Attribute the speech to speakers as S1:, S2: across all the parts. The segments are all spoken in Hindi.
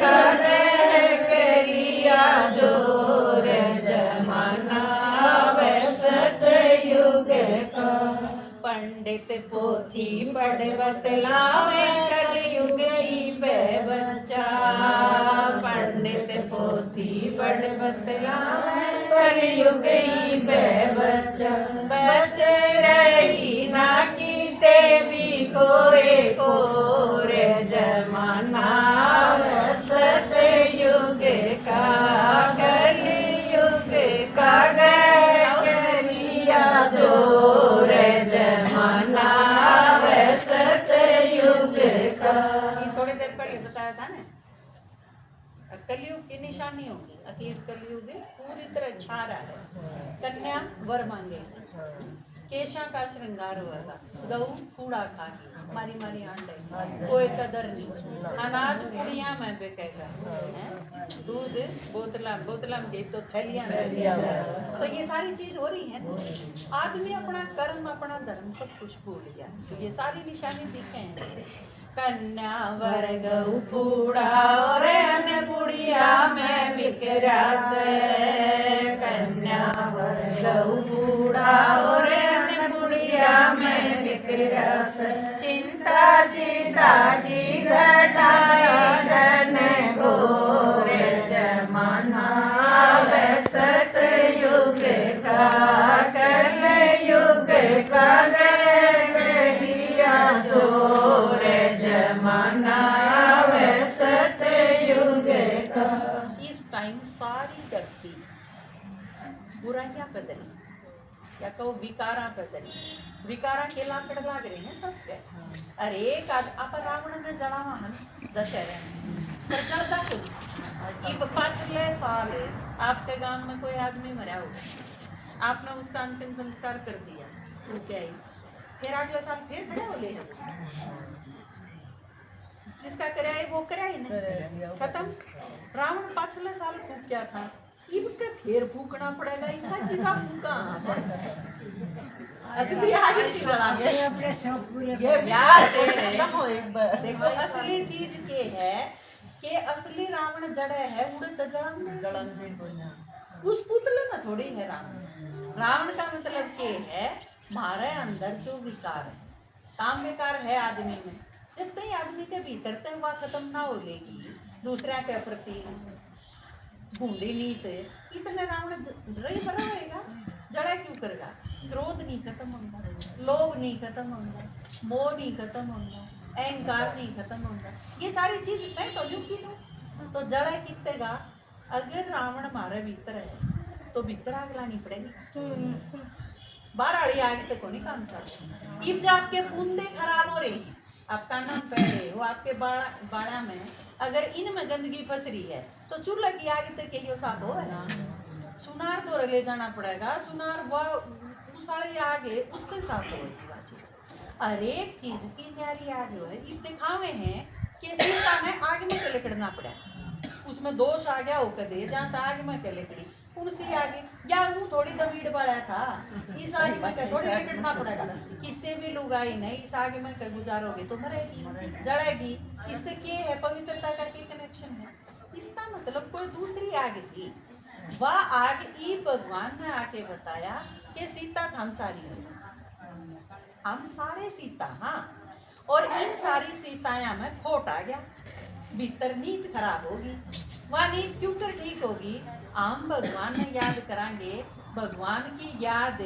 S1: करे के लिया जोर जमाना वे सतयुग का। पंडित पोथी पढ़ बतलावे कलयुग ही पे बच्चा। पंडित पोथी पढ़ बतलावे कलयुग ही पे बच्चा। बच रही ना कीते भी कोई कोर जमाना सतयुग का कलयुग का गलिया जोर जमाना सतयुग का। थोड़ी देर पहले बताया था ना कलयुग की निशानी होगी। अखीर कलयुग पूरी तरह छा रहा है। कन्या वर मांगेगी, केशा का श्रृंगार होगा, गऊ कूड़ा खागी, मारी मारी आंडे, कोई कदर नहीं, अनाज पुड़िया में बिकेगा, दूध बोतला में तो थैलियां तो ये सारी चीज हो रही है। आदमी अपना कर्म अपना धर्म सब कुछ भूल गया। तो ये सारी निशानी दिखे हैं। कन्या वर गऊ कूड़ा और अन्य पुड़िया में बिकरा से। कन्या वर गऊ कूड़ा और में विक्रस चिंता चिंता की घटाया धन घोर जमाना सतयुग का कलयुग का गलिया जोर जमाना सतयुग का। इस टाइम सारी धरती बुराइयां बदली या कहो विकारा बदली। विकारा के लाकड़ लाग रहे हैं सबके। अरे एक आप रावण ने जलावा हम दशहरे में पर जलता खुद। इब पिछले साल आपके गांव में कोई आदमी मरा होगा, आपने उसका अंतिम संस्कार कर दिया, वो क्या ही फिर अगले साल फिर खड़े हो ले जिसका कराए वो कराए नहीं खत्म। रावण पिछले साल फूक क्या था, इनके फिर फूकना पड़ेगा। ऐसा किसा फूका असली आगे की चलाएंगे अपने शौक पूरे। ये प्यार से देखो असली चीज के है कि असली रावण जड़े है उड़े तो जलन उस पुतले में थोड़ी है रावण। रावण का मतलब के है हमारे अंदर जो विकार है, काम विकार है आदमी में, जब तक आदमी के भीतर तक वह खत्म ना हो लेगी दूसरे के प्रति भूडी नीत इतने रावण रही बना रहेगा। जड़ा क्यों करेगा? क्रोध नहीं खत्म होगा, लोभ नहीं खत्म होगा, मोह नहीं खत्म होगा, अहंकार नहीं खत्म होगा। ये सारी चीज सही तो लू की लो तो जड़ा कितेगा। अगर रावण हमारे भीतर है तो भीतर आग लानी पड़ेगी। बाहर वाली आग से को नहीं काम चल। इब जब आपके बूंदे खराब हो रही, आपका नाम पहले वो आपके बाड़ा में अगर इनमें गंदगी फंस रही है तो चूल्हा की आग तक यही साफ हो ना। सुनार तो ले जाना पड़ेगा, सुनार वह उस वाली आग है उसके साफ होगी वह चीज। हर एक चीज की न्यारी आग है। इब दिखावे हैं कि सीता में आग में के लिकड़ना पड़ा, उसमें दोष आ गया हो कदे जहाँ आग में के लिकड़ी उनसे आगे या वो थोड़ी दबीड़ बढ़ा था। इस आग में के थोड़ी लिकड़ना पड़ेगा। किससे भी लुगाई नहीं, इस आग में के गुजारोगे तो मरेगी जड़ेगी। इससे क्या है पवित्रता का क्या कनेक्शन है? इसका मतलब कोई दूसरी आग थी। वह आग ई भगवान ने आके बताया कि सीता हम सारी हम सारे सीता। हाँ, और इन सारी सीताया में खोट आ गया, भीतर नीत खराब होगी। वह नीत क्यों कर ठीक होगी? हम भगवान ने याद करांगे, भगवान की याद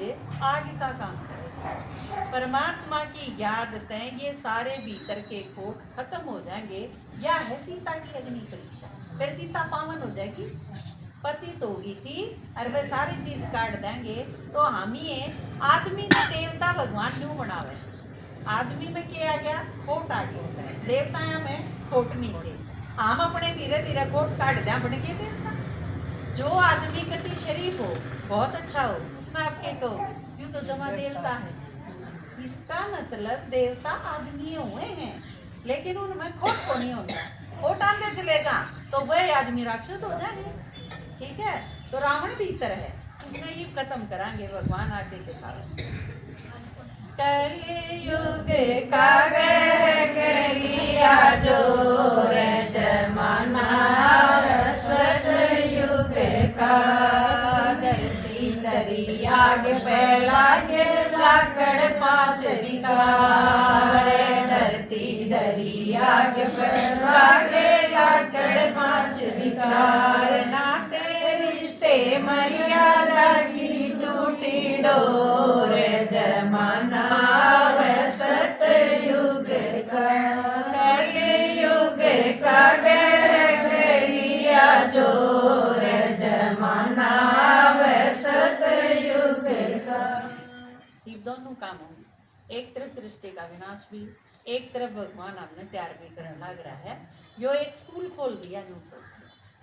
S1: आगे का काम करेगा। परमात्मा की याद तय ये सारे भीतर के खोट खत्म हो जाएंगे। या है सीता की अग्नि परीक्षा, फिर सीता पावन हो जाएगी। पति तो होगी थी और वह सारी चीज काट देंगे तो हम ही आदमी ने देवता भगवान क्यों बनावे? आदमी में क्या आ गया? खोट आ गया। देवताया में खोट नहीं थे, हम अपने धीरे धीरे खोट काट दिया बन गए देवता। जो आदमी कति शरीफ हो, बहुत अच्छा हो, उसमें आपके कहो यूं तो जमा देवता है। इसका मतलब देवता आदमी हुए हैं लेकिन उनमें खोट को नहीं होता। खोट आंदे चले जा तो वह आदमी राक्षस हो जाए। ठीक है, तो रावण भीतर है, उसने ही खत्म करांगे भगवान आगे सिखावे। कलयुग का गलिया जोर जमाना आग पे लागे लाकड़ पांच विकार, धरती धरी आग पे लागे लाकड़ पांच विकार, नाते रिश्ते मर्यादा की टूटी डोर, जमाना व सतयुग का कलयुग का गह लिया जोर, जमाना व सतयुग का। ये दोनों काम होंगे, एक तरफ सृष्टि का विनाश भी, एक तरफ भगवान हमने तैयार भी करने लग रहा है। जो एक स्कूल खोल दिया यूं सोच,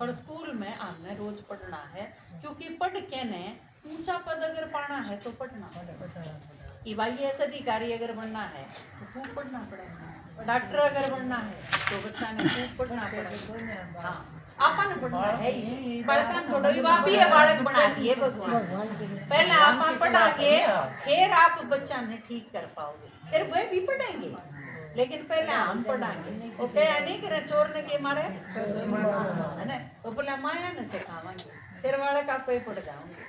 S1: और स्कूल में हमने रोज पढ़ना है, क्योंकि पढ़ के ने ऊंचा पद अगर पाना है तो पढ़ना, IAS अधिकारी अगर बनना है तो खूब पढ़ना पड़ेगा, डॉक्टर अगर बनना है तो बच्चा ने खूब पढ़ना पड़ेगा। हाँ, आपा ने पढ़ना है ही, बालकान छोड़ो, भी है बालक बना दिए भगवान, पहले आप पढ़ागे फिर आप बच्चा ने ठीक कर पाओगे, फिर वह भी पढ़ेंगे, लेकिन पहले हम पढ़ाएंगे। वो क्या नहीं करे चोर ने के मारे है ना, तो बोला माया ने सिखावाएंगे, फिर वाले का कोई पढ़ जाओगे।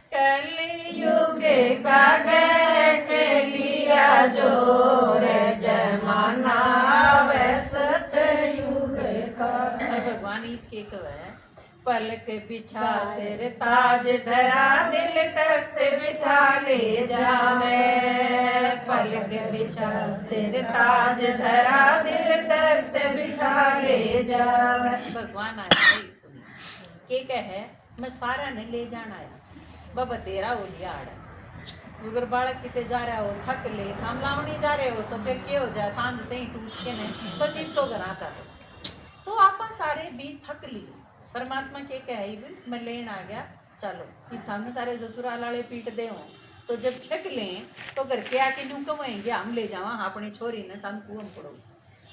S1: कलयुग का गह लिया जोर, जमाना व सतयुग का। भगवान के कहे पलक बिछा सिर ताज धरा, दिल तख्त बिठा ले जावे, पलक बिछा सिर ताज धरा, दिल तख्त बिठा ले जावे। भगवान आया इस दुनिया के कहे मैं सारा ने ले जाना आया, बाबा तेरा हो लिया आड़ा, अगर बालक किते जा रहा हो थक ले, हम लावनी जा रहे हो तो फिर क्या हो जाए, सांझ ते ही टूट के नहीं बस इत तो घरा चलो, तो आप सारे भी थक लिए। परमात्मा के कहे भी मैं लेन आ गया, चलो कि थमने तारे ससुराल वाले पीट दे हो, तो जब छक लें तो घर के आके यूं कहेंगे हम ले जावा अपनी छोरी ने तम कुआं पड़ो,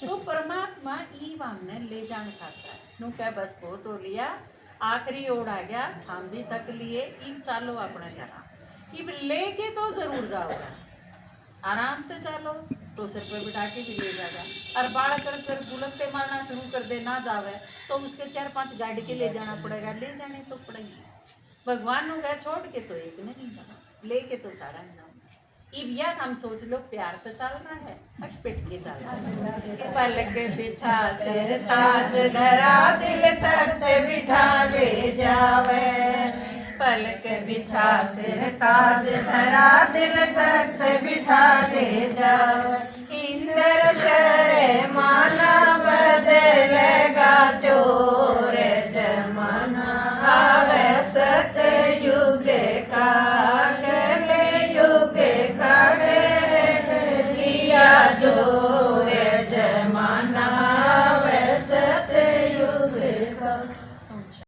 S1: तो परमात्मा ई हमने ले जान खाता नू कह बस बहुत हो लिया, आखिरी ओढ़ आ गया, हम भी थक लिए, इब चालो अपने घर, इब लेके तो जरूर जाओगा, आराम से चलो तो सिर पे बिठा के भी ले जाएगा, और बाढ़ कर बुलंदे मारना शुरू कर दे ना जावे तो उसके 4-5 गाड़ी के ले जाना पड़ेगा, ले जाने तो पड़ेगी। भगवान ने कहा छोड़ के तो एक नहीं जाना, लेके तो सारा ना। इब याद हम सोच लो प्यार तो चलना है, पिट के चलना है। पलक बिछा सिर ताज धरा, दिल तख्त बिठा ले जावे, पलक बिछा सिर ताज धरा, दिल तख्त बिठा ले जावे, इंद्र शर माना बदलेगा तो